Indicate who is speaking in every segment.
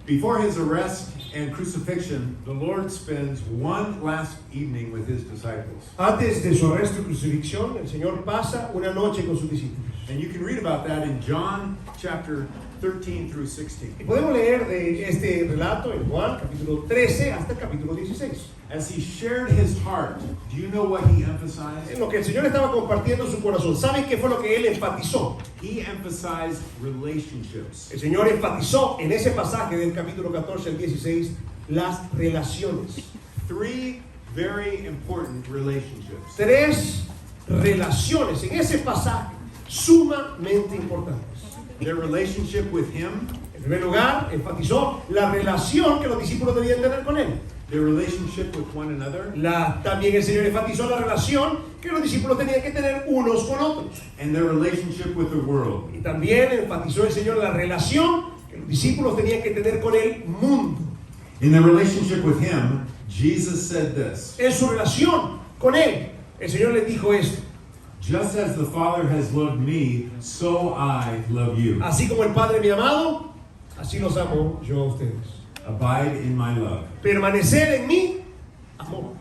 Speaker 1: Before his arrest and crucifixion, the Lord spends one last evening with his disciples.
Speaker 2: Antes de su arresto y crucifixión, el Señor pasa una noche con sus discípulos.
Speaker 1: And you can read about that in John chapter 13 through 16.
Speaker 2: Y podemos leer de este relato en Juan capítulo 13 hasta el capítulo 16.
Speaker 1: As he shared his heart, do you know what he emphasized?
Speaker 2: En lo que el Señor estaba compartiendo su corazón, ¿saben qué fue lo que Él enfatizó?
Speaker 1: He emphasized relationships.
Speaker 2: El Señor enfatizó en ese pasaje del capítulo 14 al 16 las relaciones.
Speaker 1: Three very important relationships.
Speaker 2: 3 relaciones en ese pasaje sumamente importantes.
Speaker 1: Their relationship with him,
Speaker 2: En primer lugar, enfatizó la relación que los discípulos debían tener con Él.
Speaker 1: their relationship with one another,
Speaker 2: También el Señor enfatizó la relación que los discípulos tenían que tener unos con otros.
Speaker 1: and their relationship with the world.
Speaker 2: Y también enfatizó el Señor la relación que los discípulos tenían que tener con el mundo.
Speaker 1: In their relationship with him, Jesus said this:
Speaker 2: En su relación con Él, el Señor les dijo esto:
Speaker 1: just as the Father has loved me, so I love you.
Speaker 2: así como el Padre me ha amado, así los amo yo a ustedes.
Speaker 1: Abide in my love.
Speaker 2: Permanecer en mi amor.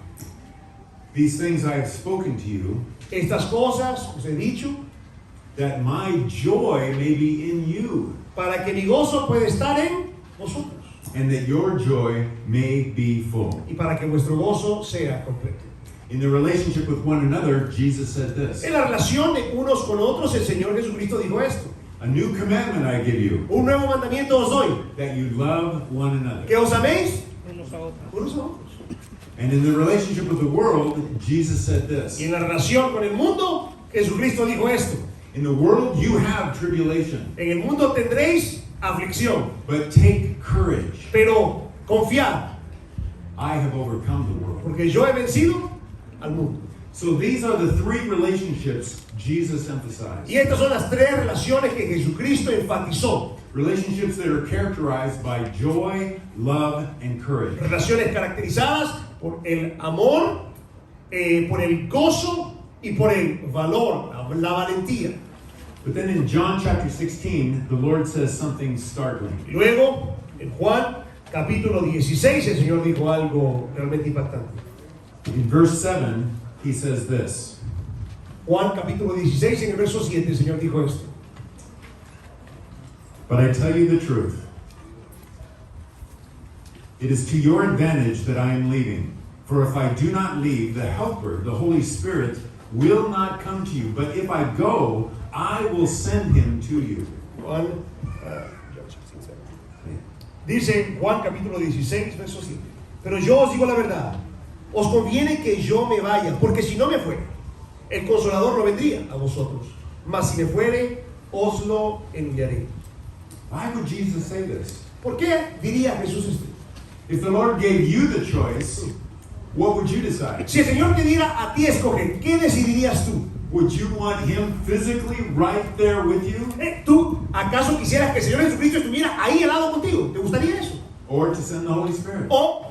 Speaker 1: These things I have spoken to you,
Speaker 2: Estas cosas os he dicho
Speaker 1: that my joy may be in you,
Speaker 2: para que mi gozo pueda estar en vosotros
Speaker 1: and that your joy may be full.
Speaker 2: y para que vuestro gozo sea completo.
Speaker 1: In the relationship with one another, Jesus said this:
Speaker 2: En la relación de unos con otros, el Señor Jesucristo dijo esto:
Speaker 1: a new commandment I give you,
Speaker 2: un nuevo mandamiento os doy,
Speaker 1: that you love one another.
Speaker 2: que os améis
Speaker 3: unos a otros.
Speaker 2: unos a otros.
Speaker 1: And in the relationship with the world, Jesus said this:
Speaker 2: Y en la relación con el mundo, Jesucristo dijo esto:
Speaker 1: in the world you have tribulation,
Speaker 2: en el mundo tendréis aflicción,
Speaker 1: but take courage.
Speaker 2: pero confiad,
Speaker 1: I have overcome the world.
Speaker 2: porque yo he vencido al mundo.
Speaker 1: So these are the three relationships Jesus emphasized.
Speaker 2: Y estas son las 3 relaciones que Jesucristo enfatizó.
Speaker 1: Relationships that are characterized by joy, love, and courage.
Speaker 2: Relaciones caracterizadas por el amor, por el gozo y por el valor, la valentía.
Speaker 1: But then in John chapter 16, the Lord says something startling.
Speaker 2: Y luego, en Juan capítulo 16, el Señor dijo algo realmente impactante.
Speaker 1: In verse 7, he says this:
Speaker 2: Juan capítulo 16, en el verso 7, el Señor dijo esto:
Speaker 1: but I tell you the truth. It is to your advantage that I am leaving. For if I do not leave, the Helper, the Holy Spirit, will not come to you. But if I go, I will send him to you.
Speaker 2: Juan, dice Juan capítulo 16, verso 7. Pero yo os digo la verdad, os conviene que yo me vaya, porque si no me fuere, el Consolador no vendría a vosotros, mas si me fuere, os lo enviaré.
Speaker 1: Why would Jesus say this?
Speaker 2: ¿Por qué diría Jesús esto?
Speaker 1: If the Lord gave you the choice, what would you decide?
Speaker 2: Si el Señor te diera a ti escoger, ¿qué decidirías tú?
Speaker 1: Would you want him physically right there with you?
Speaker 2: ¿Tú acaso quisieras que el Señor Jesucristo estuviera ahí al lado contigo? ¿Te gustaría eso?
Speaker 1: Or to send the Holy Spirit?
Speaker 2: ¿O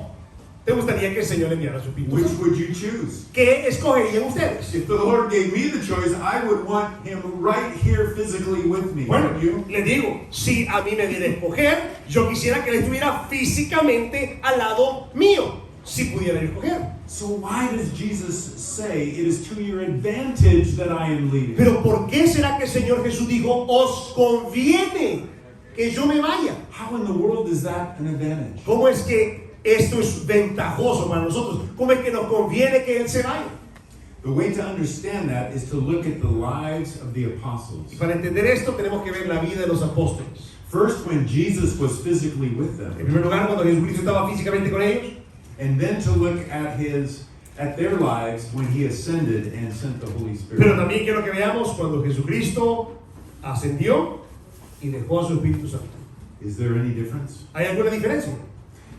Speaker 2: te gustaría que el Señor le enviara a su Espíritu
Speaker 1: Which
Speaker 2: Santo?
Speaker 1: would you choose?
Speaker 2: ¿Qué escogerían ustedes?
Speaker 1: If the Lord gave me the choice, I would want him right here physically with me.
Speaker 2: Bueno,
Speaker 1: Wouldn't you?
Speaker 2: les digo, si a mí me diera a escoger, yo quisiera que él estuviera físicamente al lado mío, si pudiera escoger.
Speaker 1: So why does Jesus say it is to your advantage that I am leaving?
Speaker 2: Pero ¿por qué será que el Señor Jesús dijo, os conviene que yo me vaya?
Speaker 1: How in the world is that an advantage?
Speaker 2: ¿Cómo es que esto es ventajoso para nosotros? ¿Cómo es que nos conviene que él se vaya?
Speaker 1: The way to understand that is to look at the lives of the apostles.
Speaker 2: Y para entender esto tenemos que ver la vida de los apóstoles.
Speaker 1: First, when Jesus was physically with
Speaker 2: En
Speaker 1: them,
Speaker 2: primer lugar, cuando Jesucristo estaba físicamente con ellos.
Speaker 1: and then to look at their lives when he ascended and sent the Holy
Speaker 2: Pero
Speaker 1: Spirit.
Speaker 2: también quiero que veamos cuando Jesucristo ascendió y dejó a su Espíritu Santo.
Speaker 1: Is there any difference?
Speaker 2: ¿Hay alguna diferencia?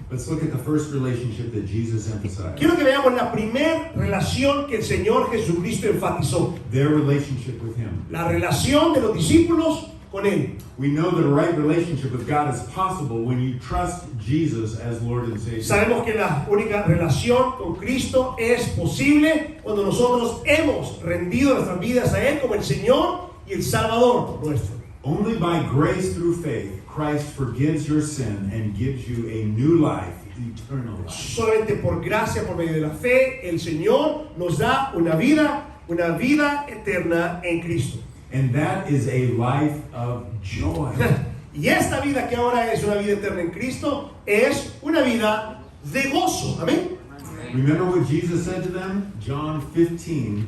Speaker 1: Let's look at the first relationship that Jesus emphasized.
Speaker 2: Quiero que veamos la primera relación que el Señor Jesucristo enfatizó.
Speaker 1: Their relationship with him.
Speaker 2: La relación de los discípulos con Él.
Speaker 1: We know that a right relationship with God is possible when you trust Jesus as Lord and Savior.
Speaker 2: Sabemos que la única relación con Cristo es posible cuando nosotros hemos rendido nuestras vidas a Él como el Señor y el Salvador nuestro.
Speaker 1: Only by grace through faith, Christ forgives your sin and gives you a new life, eternal life.
Speaker 2: Solamente por gracia, por medio de la fe, el Señor nos da una vida eterna en Cristo.
Speaker 1: And that is a life of joy.
Speaker 2: Y esta vida que ahora es una vida eterna en Cristo es una vida de gozo. Amén.
Speaker 1: Remember what Jesus said to them? John 15:11.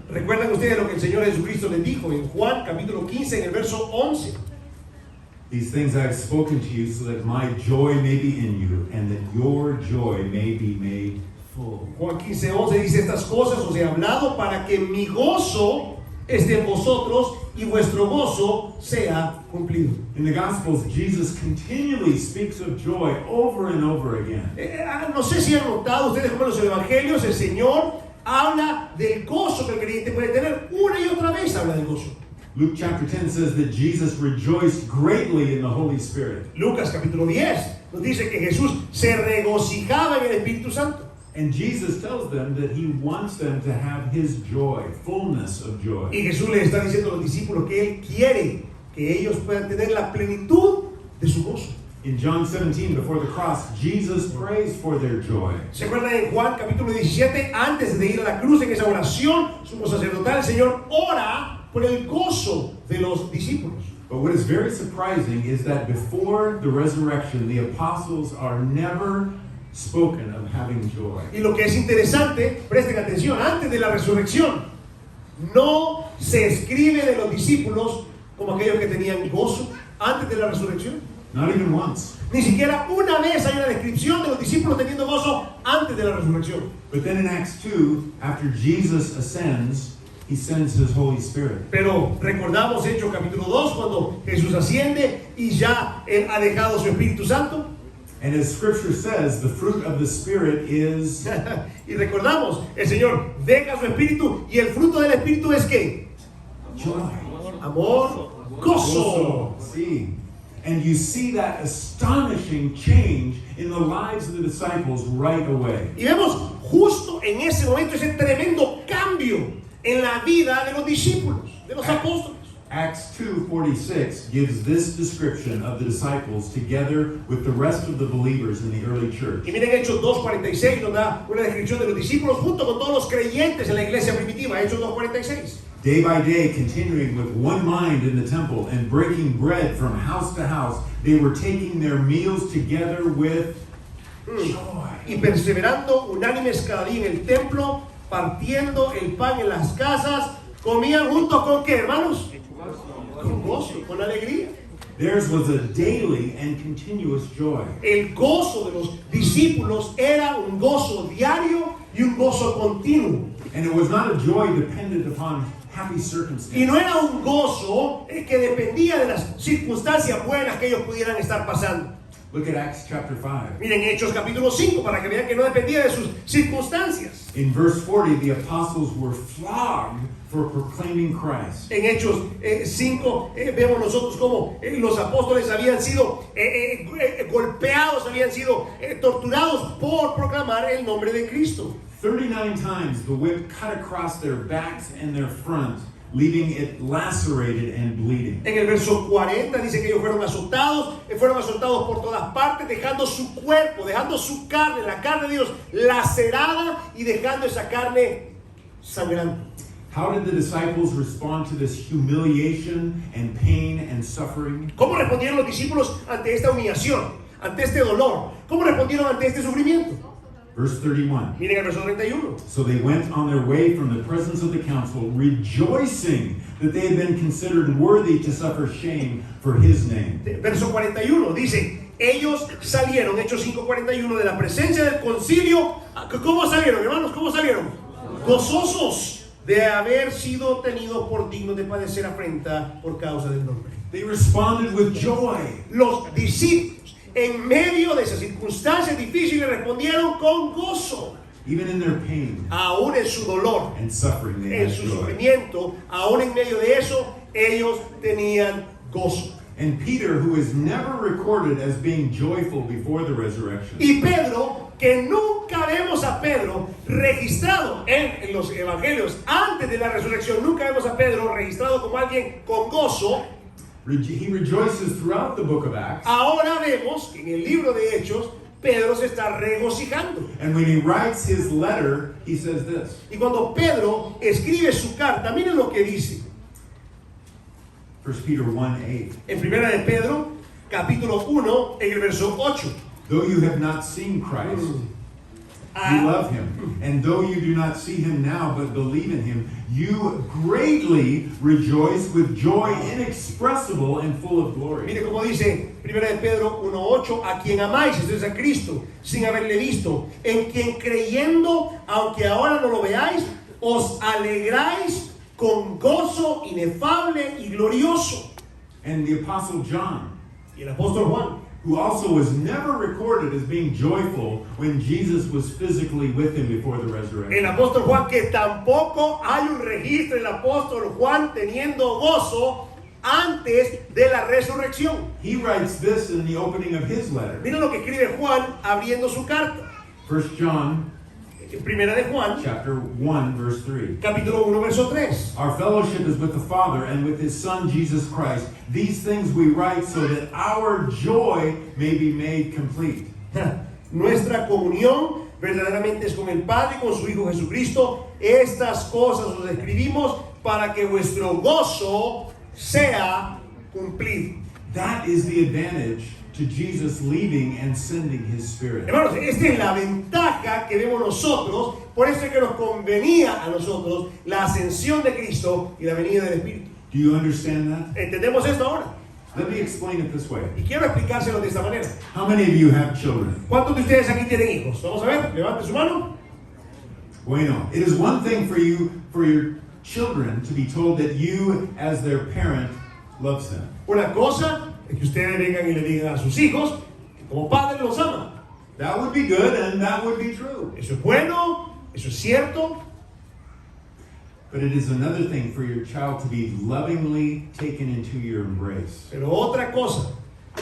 Speaker 2: ¿Recuerdan ustedes lo que el Señor Jesucristo les dijo en Juan capítulo 15 en el verso 11?
Speaker 1: These things I have spoken to you so that my joy may be in you and that your joy may be made full.
Speaker 2: Juan 15:11 dice: estas cosas os he hablado para que mi gozo esté en vosotros y vuestro gozo sea cumplido.
Speaker 1: In the Gospels, Jesus continually speaks of joy over and over again.
Speaker 2: No sé si han notado ustedes cómo en los evangelios el Señor habla del gozo que el creyente puede tener. Una y otra vez habla del gozo.
Speaker 1: Luke chapter 10 says that Jesus rejoiced greatly in the Holy Spirit.
Speaker 2: Lucas capítulo 10 nos dice que Jesús se regocijaba en el Espíritu Santo.
Speaker 1: And Jesus tells them that he wants them to have his joy, fullness of joy.
Speaker 2: Y Jesús les está diciendo a los discípulos que Él quiere que ellos puedan tener la plenitud de su gozo.
Speaker 1: In John 17, before the cross, Jesus prays for their joy.
Speaker 2: ¿Se acuerdan en Juan capítulo 17? Antes de ir a la cruz, en esa oración sumo sacerdotal, el Señor ora por el gozo de los discípulos.
Speaker 1: But what is very surprising is that before the resurrection, the apostles are never spoken of having joy.
Speaker 2: Y lo que es interesante, presten atención, antes de la resurrección, no se escribe de los discípulos como aquellos que tenían gozo antes de la resurrección.
Speaker 1: Not even once.
Speaker 2: Ni siquiera una vez hay una descripción de los discípulos teniendo gozo antes de la resurrección.
Speaker 1: But then in Acts 2, after Jesus ascends, he sends his Holy Spirit.
Speaker 2: Pero recordamos Hechos capítulo 2 cuando Jesús asciende y ya Él ha dejado su Espíritu Santo.
Speaker 1: And as Scripture says, the fruit of the Spirit is
Speaker 2: Y recordamos, el Señor deja su Espíritu y el fruto del Espíritu es ¿qué?
Speaker 1: joy.
Speaker 2: Amor, gozo.
Speaker 1: See. And you see that astonishing change in the lives of the disciples right away.
Speaker 2: Y vemos justo en ese momento ese tremendo cambio en la vida de los discípulos, de los apóstoles.
Speaker 1: Acts 2:46 gives this description of the disciples together with the rest of the believers in the early church.
Speaker 2: Y miren Hechos 2:46 nos da una descripción de los discípulos junto con todos los creyentes en la iglesia primitiva. Hechos 2:46.
Speaker 1: Day by day, continuing with one mind in the temple and breaking bread from house to house, they were taking their meals together with joy.
Speaker 2: Y perseverando unánimes cada día en el templo, partiendo el pan en las casas, comían juntos con ¿qué, hermanos? Con gozo, con alegría.
Speaker 1: Theirs was a daily and continuous joy.
Speaker 2: El gozo de los discípulos era un gozo diario y un gozo continuo.
Speaker 1: And it was not a joy dependent upon happy
Speaker 2: Y
Speaker 1: circumstances.
Speaker 2: no era un gozo que dependía de las circunstancias buenas que ellos pudieran estar pasando.
Speaker 1: Look at Acts chapter 5.
Speaker 2: Miren Hechos capítulo 5 para que vean que no dependía de sus circunstancias.
Speaker 1: In verse 40, the apostles were flogged for proclaiming Christ.
Speaker 2: En Hechos 5 vemos nosotros cómo los apóstoles habían sido golpeados, habían sido torturados por proclamar el nombre de Cristo.
Speaker 1: 39 times the whip cut across their backs and their front, leaving it lacerated and bleeding.
Speaker 2: En el verso 40 dice que ellos fueron azotados por todas partes, dejando su cuerpo, dejando su carne, la carne de Dios lacerada y dejando esa carne sangrando.
Speaker 1: How did the disciples respond to this humiliation and pain and suffering?
Speaker 2: ¿Cómo respondieron los discípulos ante esta humillación, ante este dolor? ¿Cómo respondieron ante este sufrimiento?
Speaker 1: Verse 31.
Speaker 2: Miren el verso 31.
Speaker 1: So they went on their way from the presence of the council, rejoicing that they had been considered worthy to suffer shame for his name.
Speaker 2: Verso 41 dice, ellos salieron, Hechos 5:41, de la presencia del concilio. ¿Cómo salieron, hermanos? ¿Cómo salieron? Gozosos de haber sido tenidos por dignos de padecer afrenta por causa del nombre.
Speaker 1: They responded with joy.
Speaker 2: Los discípulos en medio de esas circunstancias difíciles respondieron con gozo.
Speaker 1: Even in their pain
Speaker 2: Aún en su dolor,
Speaker 1: and suffering, they
Speaker 2: en
Speaker 1: had
Speaker 2: su
Speaker 1: joy.
Speaker 2: sufrimiento, aún en medio de eso, ellos tenían gozo.
Speaker 1: And Peter, who is never recorded as being joyful before the resurrection,
Speaker 2: Y Pedro, que nunca vemos a Pedro registrado en los evangelios antes de la resurrección, nunca vemos a Pedro registrado como alguien con gozo.
Speaker 1: He rejoices throughout the book of Acts.
Speaker 2: Ahora vemos que en el libro de Hechos, Pedro se está regocijando.
Speaker 1: And when he writes his letter, he says this.
Speaker 2: Y cuando Pedro escribe su carta, miren lo que dice.
Speaker 1: 1 Peter 1:8.
Speaker 2: En primera de Pedro, capítulo 1, en el verso 8.
Speaker 1: Though you have not seen Christ, you
Speaker 2: Ah,
Speaker 1: love him. And though you do not see him now, but believe in him, you greatly rejoice with joy inexpressible and full of glory.
Speaker 2: mire cómo dice primera de Pedro 1:8, a quien amáis, esto es a Cristo, sin haberle visto, en quien creyendo, aunque ahora no lo veáis, os alegráis con gozo inefable y glorioso.
Speaker 1: And the Apostle John,
Speaker 2: Y el apóstol Juan,
Speaker 1: who also was never recorded as being joyful when Jesus was physically with him before the
Speaker 2: el
Speaker 1: resurrection.
Speaker 2: apóstol Juan, que tampoco hay un registro del apóstol Juan teniendo gozo antes de la resurrección.
Speaker 1: He writes this in the opening of his letter.
Speaker 2: Miren lo que escribe Juan abriendo su carta.
Speaker 1: 1 John
Speaker 2: Primera de Juan,
Speaker 1: chapter 1 verse 3.
Speaker 2: capítulo 1, verso 3.
Speaker 1: Our fellowship is with the Father and with his Son Jesus Christ. These things we write so that our joy may be made complete.
Speaker 2: Nuestra comunión verdaderamente es con el Padre y con su Hijo Jesucristo. Estas cosas os escribimos para que vuestro gozo sea cumplido.
Speaker 1: That is the advantage to Jesus leaving and sending his Spirit.
Speaker 2: Hermanos, esta es la ventaja que vemos nosotros. Por eso es que nos convenía a nosotros la ascensión de Cristo y la venida del Espíritu.
Speaker 1: Do you understand that?
Speaker 2: ¿Entendemos esto ahora?
Speaker 1: Let me explain it this way.
Speaker 2: Y quiero explicárselo de esta manera.
Speaker 1: How many of you have children?
Speaker 2: ¿Cuántos de ustedes aquí tienen hijos? Vamos a ver, levante su mano.
Speaker 1: Bueno, it is one thing for you, for your children to be told that you, as their parent, loves them.
Speaker 2: Una cosa es que ustedes vengan y le digan a sus hijos que como padre los aman.
Speaker 1: That would be good and that would be true.
Speaker 2: Eso es bueno, eso es cierto.
Speaker 1: But it is another thing for your child to be lovingly taken into your embrace.
Speaker 2: Pero otra cosa,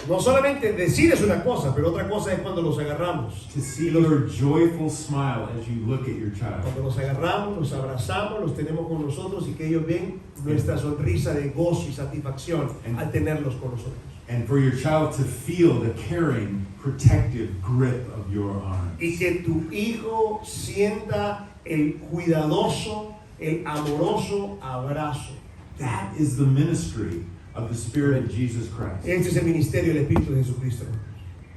Speaker 2: no solamente decir es una cosa, pero otra cosa es cuando los agarramos.
Speaker 1: To see your joyful smile as you look at your child.
Speaker 2: Cuando los agarramos, los abrazamos, los tenemos con nosotros y que ellos ven nuestra sonrisa de gozo y satisfacción al tenerlos con nosotros.
Speaker 1: And for your child to feel the caring, protective grip of your arms.
Speaker 2: Y que tu hijo sienta el cuidadoso, el amoroso abrazo.
Speaker 1: That is the ministry of the Spirit of Jesus Christ.
Speaker 2: Este es el ministerio del Espíritu de Jesucristo.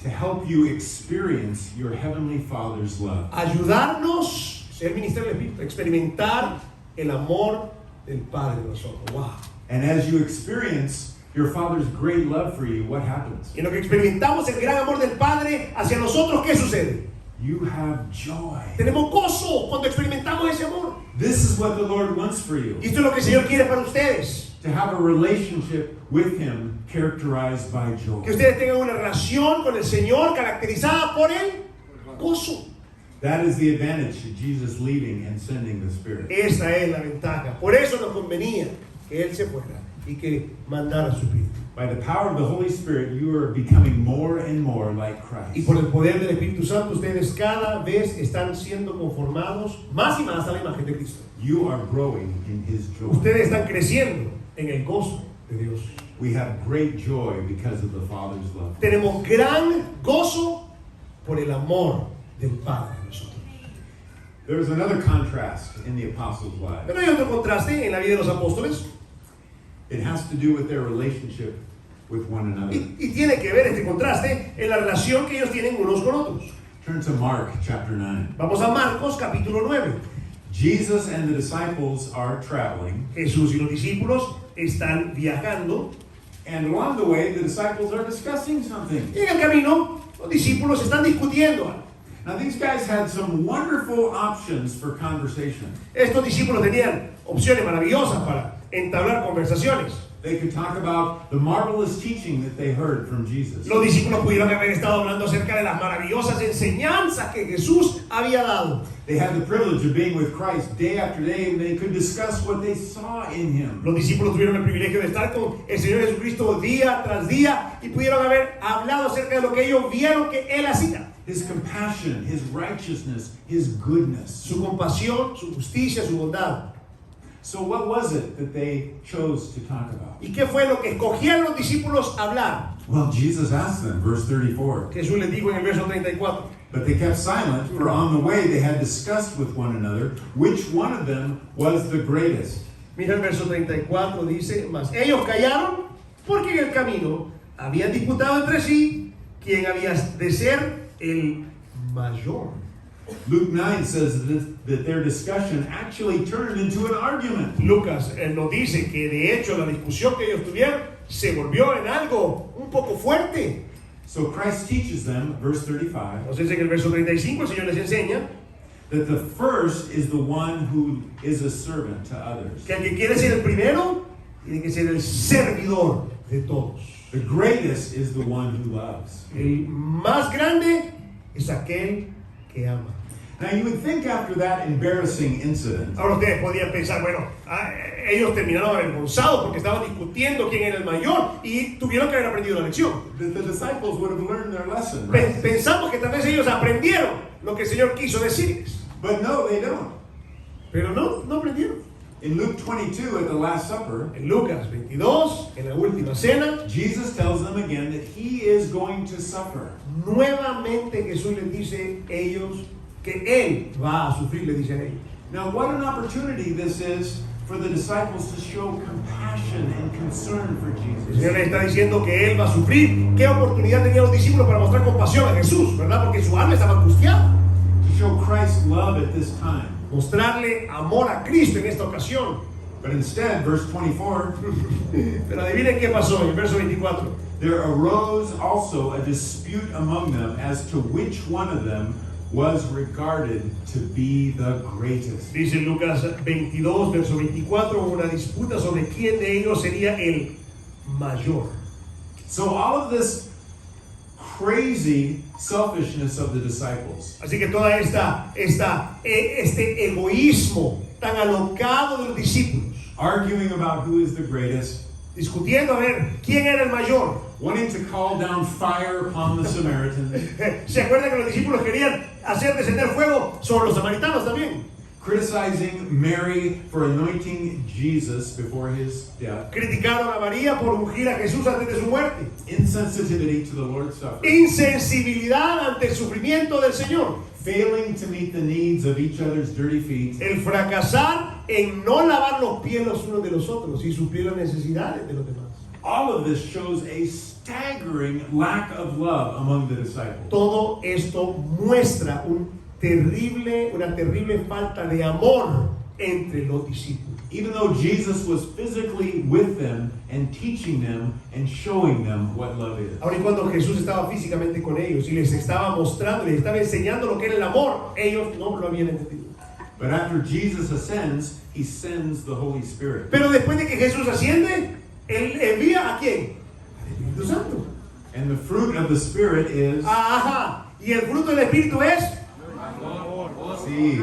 Speaker 1: To help you experience your Heavenly Father's love.
Speaker 2: Ayudarnos, ser el ministerio del Espíritu, experimentar el amor del Padre de nosotros. Wow.
Speaker 1: And as you experience your Father's great love for you, what happens?
Speaker 2: Y en lo que experimentamos el gran amor del Padre hacia nosotros, ¿qué sucede?
Speaker 1: You have joy.
Speaker 2: Tenemos gozo cuando experimentamos ese amor.
Speaker 1: This is what the Lord wants for you.
Speaker 2: Y esto es lo que el Señor quiere para ustedes.
Speaker 1: To have a relationship with Him characterized by joy.
Speaker 2: Que ustedes tengan una relación con el Señor caracterizada por el gozo.
Speaker 1: That is the advantage to Jesus leaving and sending the Spirit.
Speaker 2: Esa es la ventaja. Por eso nos convenía que Él se fuera y que mandara su Espíritu.
Speaker 1: By the power of the Holy Spirit, you are becoming more and more like
Speaker 2: Y
Speaker 1: Christ.
Speaker 2: por el poder del Espíritu Santo, ustedes cada vez están siendo conformados más y más a la imagen de Cristo.
Speaker 1: You are growing in His joy.
Speaker 2: Ustedes están creciendo en el gozo de Dios.
Speaker 1: We have great joy because of the Father's love.
Speaker 2: Tenemos gran gozo por el amor del Padre de nosotros.
Speaker 1: There's another contrast in the apostles' lives.
Speaker 2: Pero hay otro contraste en la vida de los apóstoles
Speaker 1: It has to do with their relationship with one another.
Speaker 2: y tiene que ver este contraste en la relación que ellos tienen unos con otros.
Speaker 1: Turn to Mark chapter 9.
Speaker 2: Vamos a Marcos capítulo 9.
Speaker 1: Jesus and the disciples are traveling,
Speaker 2: Jesús y los discípulos están viajando
Speaker 1: and along the way, the disciples are discussing something.
Speaker 2: y en el camino los discípulos están discutiendo.
Speaker 1: Now, these guys had some wonderful options for conversation.
Speaker 2: Estos discípulos tenían opciones maravillosas para entablar conversaciones.
Speaker 1: They could talk about the marvelous teaching that they heard from Jesus.
Speaker 2: Los discípulos pudieron haber estado hablando acerca de las maravillosas enseñanzas que Jesús había dado.
Speaker 1: They had the privilege of being with Christ day after day, and they could discuss what they saw in Him.
Speaker 2: Los discípulos tuvieron el privilegio de estar con el Señor Jesucristo día tras día y pudieron haber hablado acerca de lo que ellos vieron que Él hacía.
Speaker 1: His compassion, His righteousness, His goodness.
Speaker 2: Su compasión, su justicia, su bondad.
Speaker 1: So what was it that they chose to talk about?
Speaker 2: ¿Y qué fue lo que escogieron los discípulos hablar?
Speaker 1: Well, Jesus asked them, verse 34.
Speaker 2: Jesús les dijo en el verso 34.
Speaker 1: But they kept silent, for on the way they had discussed with one another which one of them was the greatest.
Speaker 2: Mira el verso 34, dice, mas ellos callaron porque en el camino habían disputado entre sí quién había de ser el mayor.
Speaker 1: Luke 9 says that their discussion actually turned into an argument.
Speaker 2: Lucas nos dice que de hecho la discusión que ellos tuvieron se volvió en algo un poco fuerte.
Speaker 1: So Christ teaches them, verse 35,
Speaker 2: Entonces en el verso 35 el Señor les enseña
Speaker 1: that the first is the one who is a servant to others.
Speaker 2: que el que quiere ser el primero tiene que ser el servidor de todos.
Speaker 1: The greatest is the one who loves.
Speaker 2: El más grande es aquel que ama.
Speaker 1: Now you would think after that embarrassing incident
Speaker 2: Ahora ustedes podían pensar, bueno, ellos terminaron avergonzados porque estaban discutiendo quién era el mayor y tuvieron que haber aprendido la lección.
Speaker 1: that the disciples would have learned their lesson, right?
Speaker 2: Pensamos que tal vez ellos aprendieron lo que el Señor quiso decirles,
Speaker 1: But no, they don't.
Speaker 2: pero no aprendieron.
Speaker 1: In Luke 22 at the Last Supper,
Speaker 2: En Lucas 22, en la última cena,
Speaker 1: Jesus tells them again that he is going to suffer.
Speaker 2: nuevamente Jesús les dice a ellos que Él va a sufrir, le dicen ellos.
Speaker 1: Now, what an opportunity this is for the disciples to show compassion and concern for
Speaker 2: El
Speaker 1: Jesus.
Speaker 2: Señor les está diciendo que Él va a sufrir. ¿Qué oportunidad tenían los discípulos para mostrar compasión a Jesús? ¿Verdad? Porque su alma estaba angustiada.
Speaker 1: To show Christ's love at this time.
Speaker 2: Mostrarle amor a Cristo en esta ocasión.
Speaker 1: But instead, verse 24,
Speaker 2: Pero adivinen qué pasó en el verso 24.
Speaker 1: there arose also a dispute among them as to which one of them was regarded to be the greatest.
Speaker 2: Dice Lucas 22, verso 24, una disputa sobre quién de ellos sería el mayor.
Speaker 1: So all of this crazy selfishness of the disciples,
Speaker 2: Así que toda este egoísmo tan alocado de los discípulos,
Speaker 1: arguing about who is the greatest,
Speaker 2: discutiendo a ver quién era el mayor.
Speaker 1: wanting to call down fire upon the Samaritans,
Speaker 2: ¿Se acuerdan que los discípulos querían hacer descender fuego sobre los samaritanos también?
Speaker 1: criticizing Mary for anointing Jesus before his death,
Speaker 2: Criticaron a María por ungir a Jesús antes de su muerte.
Speaker 1: insensitivity to the Lord's supper,
Speaker 2: Insensibilidad ante el sufrimiento del Señor.
Speaker 1: failing to meet the needs of each other's dirty feet,
Speaker 2: El fracasar en no lavar los pies los unos de los otros y suplir las necesidades de los demás.
Speaker 1: all of this shows a staggering lack of love among the disciples.
Speaker 2: Todo esto muestra una terrible falta de amor entre los discípulos.
Speaker 1: Even though Jesus was physically with them and teaching them and showing them what love is.
Speaker 2: Ahora y cuando Jesús estaba físicamente con ellos y les estaba mostrando, les estaba enseñando lo que era el amor, ellos no lo habían entendido.
Speaker 1: But after Jesus ascends, he sends the Holy Spirit.
Speaker 2: Pero después de que Jesús asciende, Él envía ¿a quién? Al Espíritu Santo.
Speaker 1: And the fruit of the Spirit is
Speaker 2: Ajá. Y el fruto del Espíritu es
Speaker 1: see.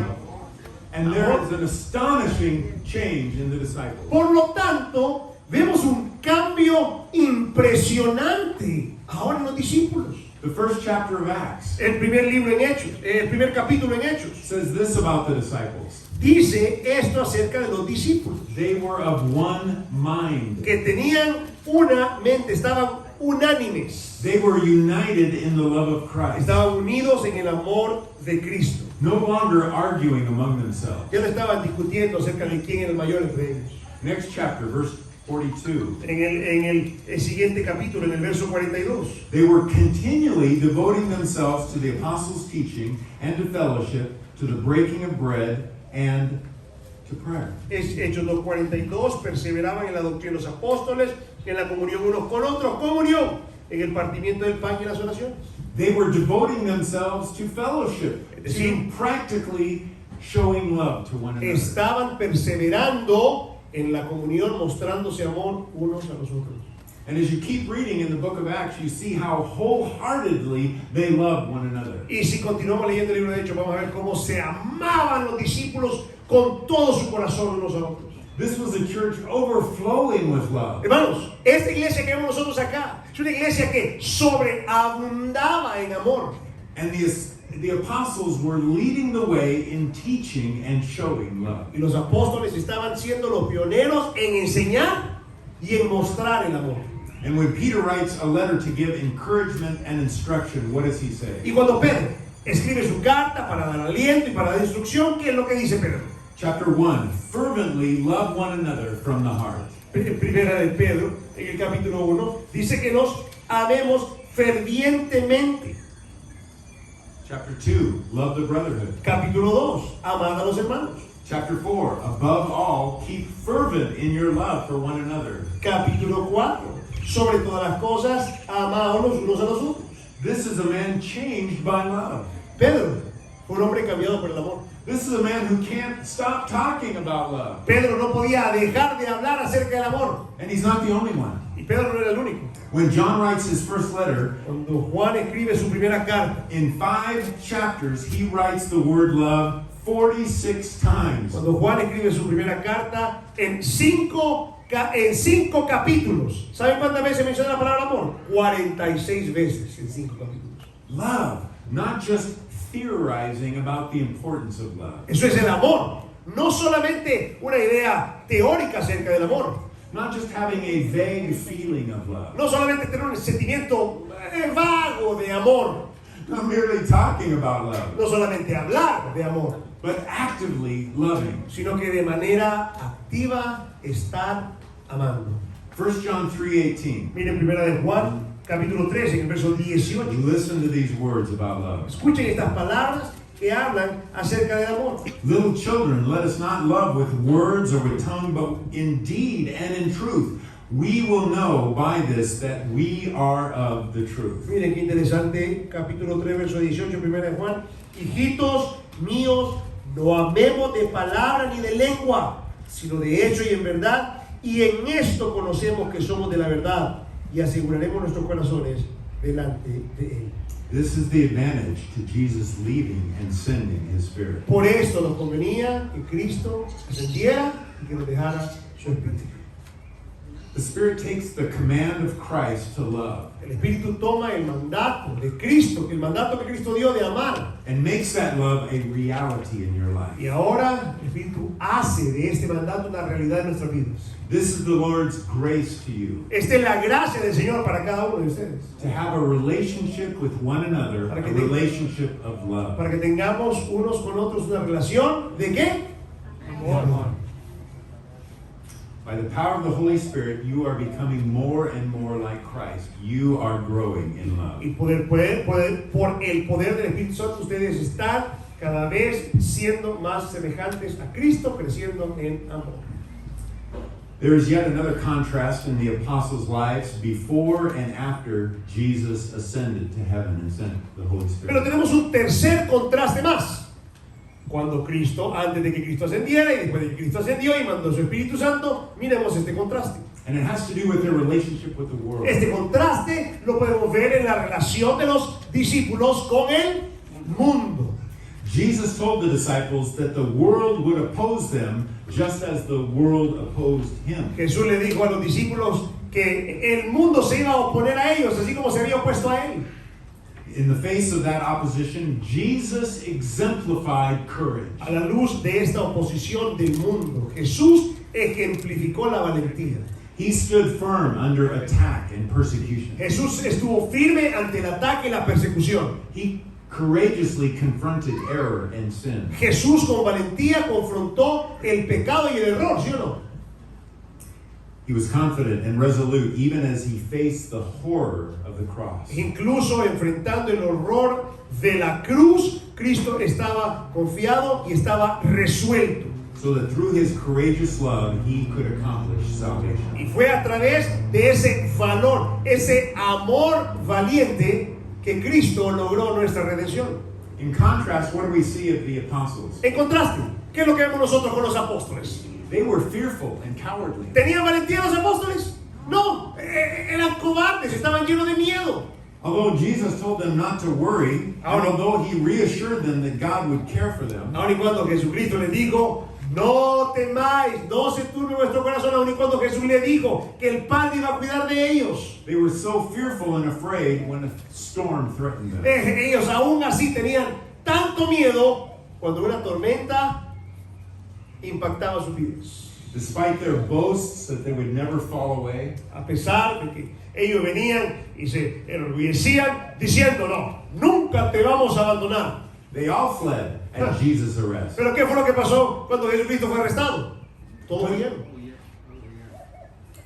Speaker 1: And there is an astonishing change in the disciples.
Speaker 2: Por lo tanto, vemos un cambio impresionante ahora en los discípulos.
Speaker 1: The first chapter of Acts
Speaker 2: El primer libro en Hechos, el primer capítulo en Hechos,
Speaker 1: says this about the disciples.
Speaker 2: dice esto acerca de los discípulos,
Speaker 1: They were of one mind.
Speaker 2: que tenían una mente, estaban unánimes,
Speaker 1: They were united in the love of Christ.
Speaker 2: estaban unidos en el amor de Cristo.
Speaker 1: No longer arguing among themselves.
Speaker 2: Ya no estaban discutiendo acerca de quién era el mayor entre ellos.
Speaker 1: Next chapter, verse 42.
Speaker 2: En el siguiente capítulo, en el verso 42.
Speaker 1: They were continually devoting themselves to the apostles' teaching and to fellowship, to the breaking of bread and to prayer.
Speaker 2: Hechos 2:42, perseveraban en la doctrina de los apóstoles, en la comunión unos con otros, comunión, en el partimiento del pan y las oraciones.
Speaker 1: They were devoting themselves to fellowship,
Speaker 2: Es decir,
Speaker 1: to practically showing love to one another.
Speaker 2: Estaban perseverando en la comunión, mostrándose amor unos a los otros.
Speaker 1: And as you keep reading in the book of Acts, you see how wholeheartedly they loved one another.
Speaker 2: Y si continuamos leyendo el libro de Hechos, vamos a ver cómo se amaban los discípulos con todo su corazón unos a otros.
Speaker 1: This was a church overflowing with love.
Speaker 2: Hermanos, esta iglesia que vemos nosotros acá es una iglesia que sobreabundaba en amor.
Speaker 1: And the apostles were leading the way in teaching and showing love.
Speaker 2: Y los apóstoles estaban siendo los pioneros en enseñar y en mostrar el amor.
Speaker 1: And when Peter writes a letter to give encouragement and instruction, what does he say?
Speaker 2: Y cuando Pedro escribe su carta para dar aliento y para dar instrucción, ¿qué es lo que dice Pedro?
Speaker 1: Chapter 1, fervently love one another from the heart.
Speaker 2: Primera de Pedro, en el capítulo 1, dice que nos amemos fervientemente.
Speaker 1: Chapter 2, love the brotherhood.
Speaker 2: Capítulo 2, amad a los hermanos.
Speaker 1: Chapter 4, above all, keep fervent in your love for one another.
Speaker 2: Capítulo 4, sobre todas las cosas, amaos los unos a los otros.
Speaker 1: This is a man changed by love.
Speaker 2: Pedro fue un hombre cambiado por el amor.
Speaker 1: This is a man who can't stop talking about love.
Speaker 2: Pedro no podía dejar de hablar acerca del amor.
Speaker 1: And he's not the only one.
Speaker 2: Y Pedro no era el único.
Speaker 1: When John writes his first letter,
Speaker 2: Cuando Juan escribe su primera carta,
Speaker 1: in 5 chapters, he writes the word love 46 times.
Speaker 2: cuando Juan escribe su primera carta, en cinco capítulos, ¿saben cuántas veces menciona la palabra amor? 46 veces en 5 capítulos.
Speaker 1: Love, not just theorizing about the importance of love.
Speaker 2: Eso es el amor. No solamente una idea teórica acerca del amor.
Speaker 1: Not just having a vague feeling of love.
Speaker 2: No solamente tener un sentimiento vago de amor.
Speaker 1: Not merely talking about love,
Speaker 2: No solamente hablar de amor.
Speaker 1: but actively loving.
Speaker 2: Sino que de manera activa estar amando.
Speaker 1: 1 John 3:18.
Speaker 2: Miren, primera de Juan, capítulo 3, en el verso 18.
Speaker 1: Listen to these words about love.
Speaker 2: Escuchen estas palabras que hablan acerca del amor.
Speaker 1: Little children, let us not love with words or with tongue, but in deed and in truth. We will know by this that we are of the truth.
Speaker 2: Miren qué interesante, capítulo 3, verso 18, primera de Juan. Hijitos míos, no amemos de palabra ni de lengua, sino de hecho y en verdad. Y en esto conocemos que somos de la verdad y aseguraremos nuestros corazones delante de Él.
Speaker 1: This is the advantage to Jesus leaving and sending his Spirit.
Speaker 2: Por esto nos convenía que Cristo descendiera y que nos dejara su Espíritu.
Speaker 1: The Spirit takes the command of Christ to love
Speaker 2: El Espíritu toma el mandato de Cristo, el mandato que Cristo dio de amar.
Speaker 1: and makes that love a reality in your life.
Speaker 2: Y ahora el Espíritu hace de este mandato una realidad en nuestras vidas.
Speaker 1: This is the Lord's grace to you,
Speaker 2: Esta es la gracia del Señor para cada uno de ustedes.
Speaker 1: to have a relationship with one another, a relationship of love.
Speaker 2: Para que tengamos unos con otros una relación ¿de qué? Amor.
Speaker 1: By the power of the Holy Spirit, you are becoming more and more like Christ. You are growing in love.
Speaker 2: Y por el poder del Espíritu Santo ustedes están cada vez siendo más semejantes a Cristo, creciendo en amor.
Speaker 1: There is yet another contrast in the apostles' lives before and after Jesus ascended to heaven and sent the Holy
Speaker 2: Pero
Speaker 1: Spirit.
Speaker 2: tenemos un tercer contraste más. Cuando Cristo, antes de que Cristo ascendiera y después de que Cristo ascendió y mandó su Espíritu Santo, miremos este contraste.
Speaker 1: And it has to do with their relationship with the world.
Speaker 2: Este contraste lo podemos ver en la relación de los discípulos con el mundo.
Speaker 1: Jesus told the disciples that the world would oppose them just as the world opposed him.
Speaker 2: Jesús le dijo a los discípulos que el mundo se iba a oponer a ellos, así como se había opuesto a él.
Speaker 1: In the face of that opposition, Jesus exemplified courage.
Speaker 2: A la luz de esta oposición del mundo, Jesús ejemplificó la valentía.
Speaker 1: He stood firm under attack and persecution.
Speaker 2: Jesús estuvo firme ante el ataque y la persecución.
Speaker 1: He courageously confronted error and sin.
Speaker 2: Jesús con valentía confrontó el pecado y el error, ¿sí o no?
Speaker 1: He was confident and resolute even as he faced the horror of the cross.
Speaker 2: Incluso enfrentando el horror de la cruz, Cristo estaba confiado y estaba resuelto.
Speaker 1: So that through his courageous love, he could accomplish salvation.
Speaker 2: Y fue a través de ese valor, ese amor valiente que Cristo logró nuestra redención.
Speaker 1: In contrast, what do we see of the apostles?
Speaker 2: En contraste, ¿qué es lo que vemos nosotros con los apóstoles?
Speaker 1: They were fearful and cowardly.
Speaker 2: ¿Tenían valentía los apóstoles? No, eran cobardes, estaban llenos de miedo.
Speaker 1: Although Jesus told them not to worry, and although he reassured them that God would care for them,
Speaker 2: Aun y cuando Jesucristo les dijo No temáis, no se turbe vuestro corazón, aun y cuando Jesús le dijo que el Padre iba a cuidar de ellos.
Speaker 1: They were so fearful and afraid when a storm threatened them.
Speaker 2: Ellos aún así tenían tanto miedo cuando una tormenta impactaba sus vidas.
Speaker 1: Despite their boasts that they would never fall away,
Speaker 2: A pesar de que ellos venían y se enorgullecían diciendo, no, nunca te vamos a abandonar.
Speaker 1: they all fled at Jesus' arrest.
Speaker 2: Pero ¿qué fue lo que pasó cuando Jesucristo fue arrestado? Todos huyeron.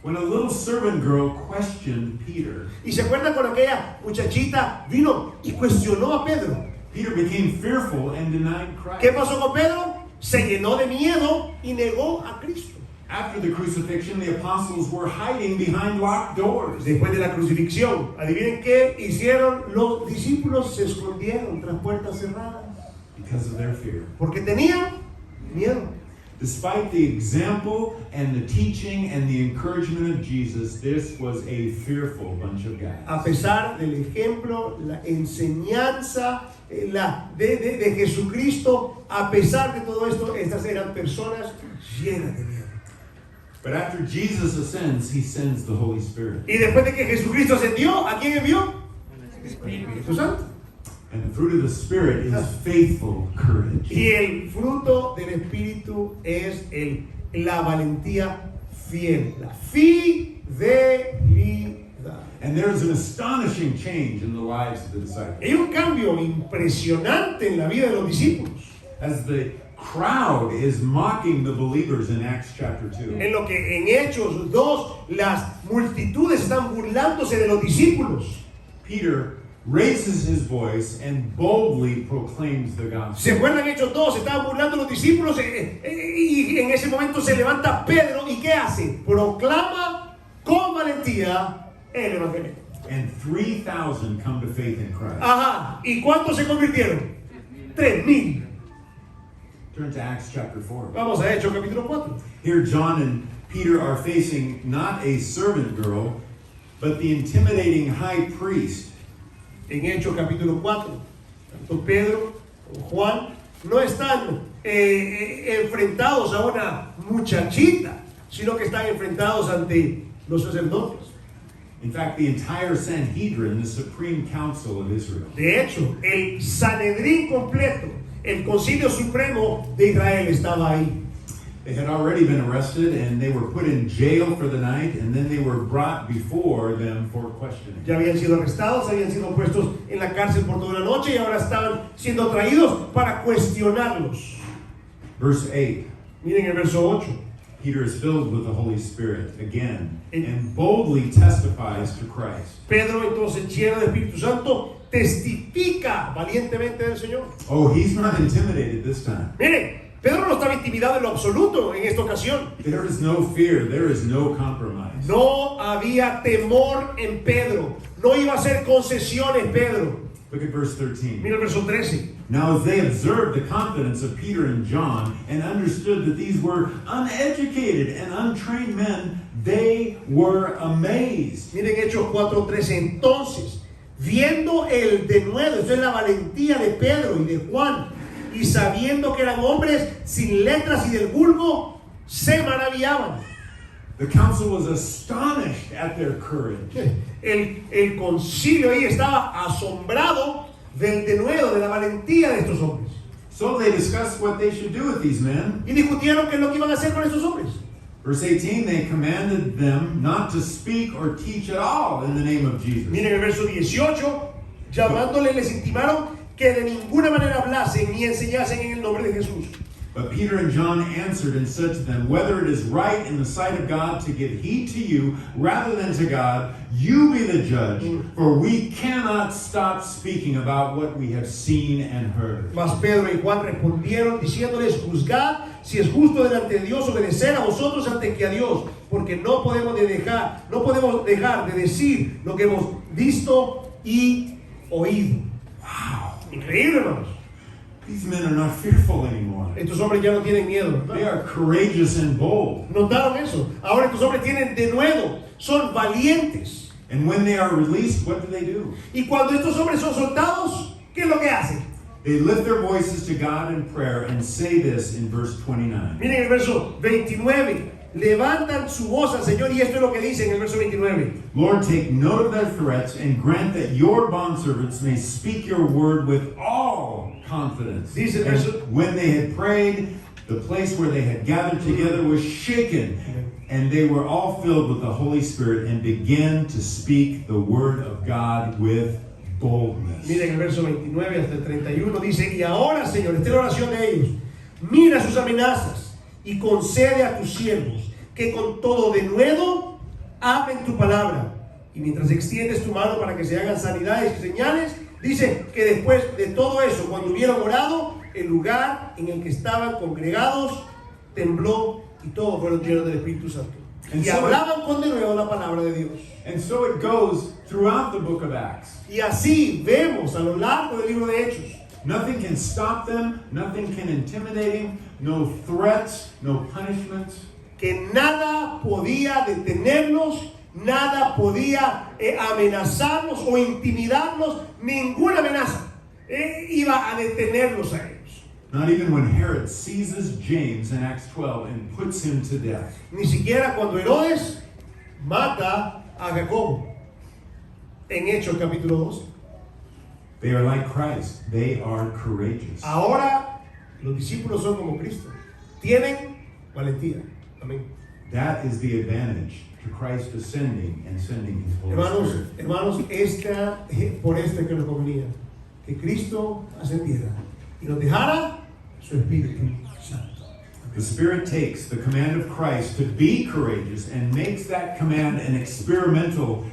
Speaker 1: When a little servant girl questioned Peter,
Speaker 2: Y se acuerdan cuando aquella muchachita vino y cuestionó a Pedro.
Speaker 1: Peter became fearful and denied
Speaker 2: ¿Qué
Speaker 1: Christ.
Speaker 2: pasó con Pedro? Se llenó de miedo y negó a Cristo.
Speaker 1: After the crucifixion, the apostles were hiding behind locked doors.
Speaker 2: Después de la crucifixión, adivinen qué hicieron los discípulos, se escondieron tras puertas cerradas
Speaker 1: Because of their fear.
Speaker 2: porque tenían miedo.
Speaker 1: Despite the example and the teaching and the encouragement of Jesus, this was a fearful bunch of guys.
Speaker 2: A pesar del ejemplo, la enseñanza de Jesucristo, a pesar de todo esto, estas eran personas llenas de miedo.
Speaker 1: But after Jesus ascends, he sends the Holy Spirit.
Speaker 2: Y después de que Jesucristo ascendió, ¿a quién envió? Espíritu Santo.
Speaker 1: And the fruit of the Spirit is faithful courage.
Speaker 2: Y el fruto del Espíritu es la valentía fiel, la fidelidad.
Speaker 1: And there's an astonishing change in the lives of the disciples.
Speaker 2: Hay un cambio impresionante en la vida de los discípulos.
Speaker 1: As the crowd is mocking the believers in Acts chapter 2.
Speaker 2: En lo que en Hechos 2 las multitudes están burlándose de los discípulos.
Speaker 1: Peter raises his voice and boldly proclaims the gospel.
Speaker 2: ¿Se acuerdan Hechos 2? Se estaban burlando los discípulos y en ese momento se levanta Pedro y ¿qué hace? Proclama con valentía el evangelio.
Speaker 1: And 3,000 come to faith in Christ.
Speaker 2: Ajá. ¿Y cuántos se convirtieron? 3,000.
Speaker 1: Turn to Acts chapter 4.
Speaker 2: Vamos a Hechos capítulo 4.
Speaker 1: Here John and Peter are facing not a servant girl, but the intimidating high priest.
Speaker 2: En Hechos capítulo 4, tanto Pedro como Juan no están enfrentados a una muchachita, sino que están enfrentados ante los sacerdotes.
Speaker 1: In fact, the entire Sanhedrin, the supreme council of Israel.
Speaker 2: De hecho, el Sanedrín completo, el Concilio Supremo de Israel estaba ahí.
Speaker 1: They had already been arrested and they were put in jail for the night, and then they were brought before them for questioning.
Speaker 2: Ya habían sido arrestados, habían sido puestos en la cárcel por toda la noche y ahora estaban siendo traídos para cuestionarlos.
Speaker 1: Verse 8.
Speaker 2: Miren el verso 8.
Speaker 1: Peter is filled with the Holy Spirit again and boldly testifies to Christ.
Speaker 2: Pedro, entonces lleno del Espíritu Santo, testifica valientemente del Señor.
Speaker 1: Oh, he's not intimidated this time.
Speaker 2: Miren, Pedro no estaba intimidado en lo absoluto en esta ocasión.
Speaker 1: There is no fear, there is no compromise.
Speaker 2: No había temor en Pedro. No iba a hacer concesiones Pedro.
Speaker 1: Look at verse 13.
Speaker 2: Mira el verso 13.
Speaker 1: Now as they observed the confidence of Peter and John and understood that these were uneducated and untrained men, they were amazed.
Speaker 2: Miren Hechos 4:13. Entonces, viendo el denuedo, esto es la valentía de Pedro y de Juan, y sabiendo que eran hombres sin letras y del vulgo, se maravillaban.
Speaker 1: The council was astonished at their courage.
Speaker 2: El concilio ahí estaba asombrado del denuedo, de la valentía de estos hombres.
Speaker 1: So they discussed what they should do with these men.
Speaker 2: Y discutieron qué es lo que iban a hacer con estos hombres.
Speaker 1: Verse 18, they commanded them not to speak or teach at all in the name of Jesus.
Speaker 2: Miren el verso 18, llamándole les intimaron que de ninguna manera hablasen ni enseñasen en el nombre de Jesús.
Speaker 1: But Peter and John answered and said to them, whether it is right in the sight of God to give heed to you rather than to God, you be the judge, for we cannot stop speaking about what we have seen and heard.
Speaker 2: Mas Pedro y Juan respondieron diciéndoles, juzgad si es justo delante de Dios obedecer a vosotros antes que a Dios, porque no podemos dejar de decir lo que hemos visto y oído.
Speaker 1: Wow,
Speaker 2: Increíble, hermanos.
Speaker 1: these men are not fearful anymore.
Speaker 2: Estos hombres ya no tienen miedo.
Speaker 1: They are courageous and bold.
Speaker 2: ¿Notaron eso? Ahora estos hombres tienen denuedo, son valientes.
Speaker 1: And when they are released, what do?
Speaker 2: Y cuando estos hombres son soltados, ¿qué es lo que hacen?
Speaker 1: They lift their voices to God in prayer and say this in verse 29.
Speaker 2: Miren el verso 29. Levantan su voz al Señor y esto es lo que dice en el verso 29.
Speaker 1: Lord, take note of their threats and grant that your bondservants may speak your word with all confidence.
Speaker 2: Dice el
Speaker 1: And
Speaker 2: verso-
Speaker 1: when they had prayed, the place where they had gathered together was shaken, and they were all filled with the Holy Spirit and began to speak the word of God with boldness.
Speaker 2: Miren el verso 29 hasta el 31 dice, y ahora, Señor, esta es la oración de ellos, mira sus amenazas y concede a tus siervos que con todo denuedo hablen tu palabra. Y mientras extiendes tu mano para que se hagan sanidades y señales, dice que después de todo eso, cuando hubieron orado, el lugar en el que estaban congregados tembló y todos fueron llenos del Espíritu Santo. Y hablaban con denuedo la palabra de Dios.
Speaker 1: And so it goes throughout the book of Acts.
Speaker 2: Y así vemos a lo largo del libro de Hechos.
Speaker 1: Nothing can stop them, nothing can intimidate him, no threats, no punishments.
Speaker 2: Que nada podía detenerlos, nada podía amenazarlos o intimidarlos, ninguna amenaza iba a detenerlos a ellos.
Speaker 1: Not even when Herod seizes James in Acts 12 and puts him to death.
Speaker 2: Ni siquiera cuando Herodes mata a Jacobo en Hechos capítulo 12.
Speaker 1: They are like Christ. They are courageous.
Speaker 2: Ahora los discípulos son como Cristo, tienen valentía. Amén.
Speaker 1: That is the advantage to Christ ascending and sending his Holy
Speaker 2: Hermanos,
Speaker 1: Spirit.
Speaker 2: hermanos, por esto es que nos convenía que Cristo ascendiera y nos dejara su Espíritu Santo.
Speaker 1: The Spirit takes the command of Christ to be courageous and makes that command an experiential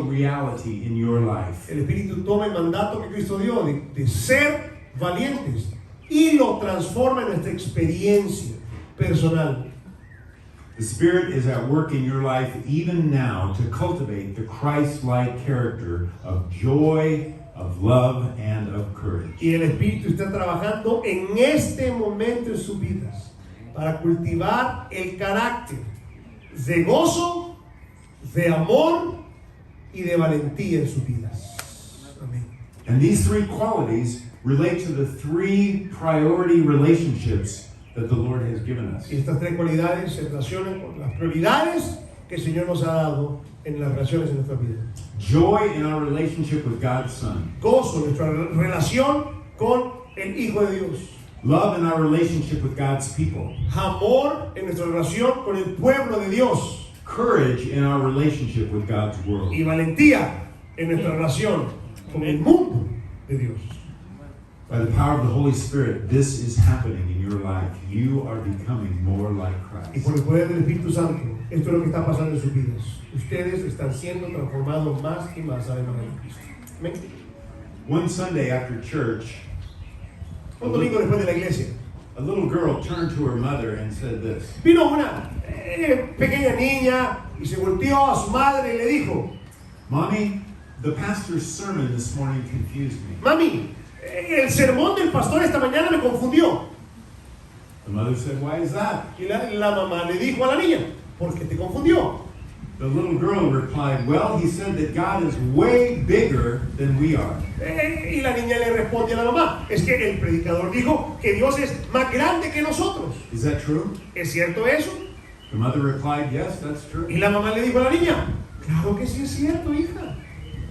Speaker 1: reality in your life.
Speaker 2: El Espíritu toma el mandato que Cristo dio de ser valientes y lo transforma en nuestra experiencia personal.
Speaker 1: The Spirit is at work in your life even now to cultivate the Christ-like character of joy, of love, and of courage.
Speaker 2: Y el Espíritu está trabajando en este momento en sus vidas para cultivar el carácter de gozo, de amor y de valentía en sus vidas. Amén.
Speaker 1: And these three qualities relate to the three priority relationships that the Lord has given us.
Speaker 2: Y estas tres cualidades se relacionan con las prioridades que el Señor nos ha dado en las relaciones en nuestra vida.
Speaker 1: Joy in our relationship with God's Son.
Speaker 2: Gozo, nuestra relación con el Hijo de Dios.
Speaker 1: Love in our relationship with God's people.
Speaker 2: Amor en nuestra relación con el pueblo de Dios.
Speaker 1: Courage in our relationship with God's world.
Speaker 2: Y valentía en nuestra relación con el mundo de Dios.
Speaker 1: By the power of the Holy Spirit, this is happening in your life. You are becoming more like
Speaker 2: Y por
Speaker 1: Christ.
Speaker 2: el poder del Espíritu Santo, esto es lo que está pasando en sus vidas. Ustedes están siendo transformados más y más a la imagen de Cristo. Amén.
Speaker 1: One Sunday after church,
Speaker 2: Un domingo después de la iglesia,
Speaker 1: a little girl turned to her mother and said this.
Speaker 2: vino una pequeña niña y se volteó a su madre y le dijo:
Speaker 1: Mommy, the pastor's sermon this morning confused me.
Speaker 2: Mami, el sermón del pastor esta mañana me confundió.
Speaker 1: The mother said, why is that?
Speaker 2: Y la mamá le dijo a la niña: ¿por qué te confundió?
Speaker 1: The little girl replied, well, he said that God is way bigger than we are.
Speaker 2: Y la niña le responde a la mamá: es que el predicador dijo que Dios es más grande que nosotros.
Speaker 1: Is that true?
Speaker 2: ¿Es cierto eso?
Speaker 1: The mother replied, yes, that's true.
Speaker 2: Y la mamá le dijo a la niña: claro que sí es cierto, hija.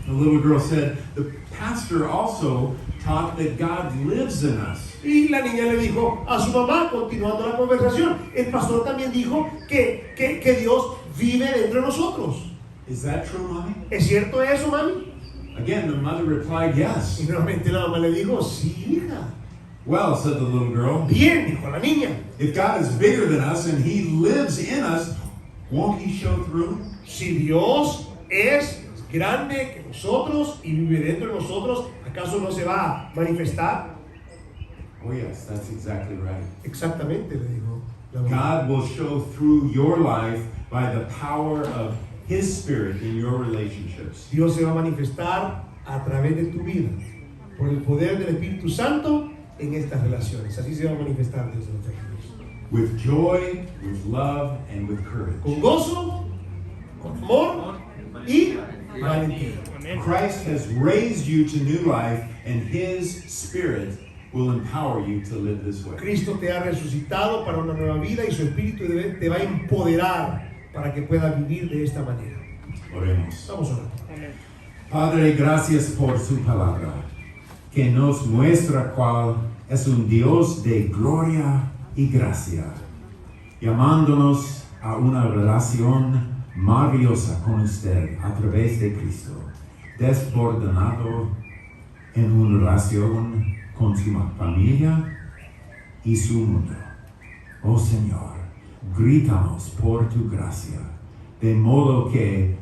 Speaker 1: The little girl said, the pastor also taught that God lives in us.
Speaker 2: Y la niña le dijo a su mamá, continuando la conversación: el pastor también dijo que Dios vive dentro de nosotros.
Speaker 1: Is that true, mommy?
Speaker 2: ¿Es cierto eso, mami?
Speaker 1: Again, the mother replied, yes.
Speaker 2: Y nuevamente la mamá le dijo: sí, hija.
Speaker 1: Well, said the little girl,
Speaker 2: Bien, dijo la niña.
Speaker 1: if God is bigger than us and he lives in us, won't he show through?
Speaker 2: Si Dios es grande que nosotros y vive dentro de nosotros, ¿acaso no se va a manifestar?
Speaker 1: Oh, yes, that's exactly right.
Speaker 2: Exactamente, le dijo la mamá.
Speaker 1: God will show through your life by the power of his Spirit in your relationships.
Speaker 2: Dios se va a manifestar a través de tu vida por el poder del Espíritu Santo en estas relaciones. Así se va a manifestar Dios en nuestras vidas.
Speaker 1: With joy, with love, and with courage.
Speaker 2: Con gozo, con amor y valentía.
Speaker 1: Christ has raised you to new life, and His Spirit will empower you to live this way.
Speaker 2: Cristo te ha resucitado para una nueva vida y su Espíritu te va a empoderar para que puedas vivir de esta manera.
Speaker 1: Oremos.
Speaker 2: Vamos a orar.
Speaker 1: Padre, gracias por su palabra, que nos muestra cuál es un Dios de gloria y gracia, llamándonos a una relación maravillosa con usted a través de Cristo, desbordado en una relación con su familia y su mundo. Oh Señor, gritamos por tu gracia, de modo que,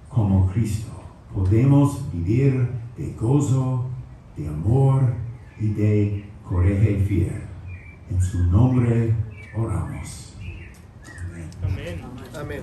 Speaker 1: como Cristo, podemos vivir de gozo, de amor y de coraje fiel. En su nombre oramos. Amén.
Speaker 2: Amén.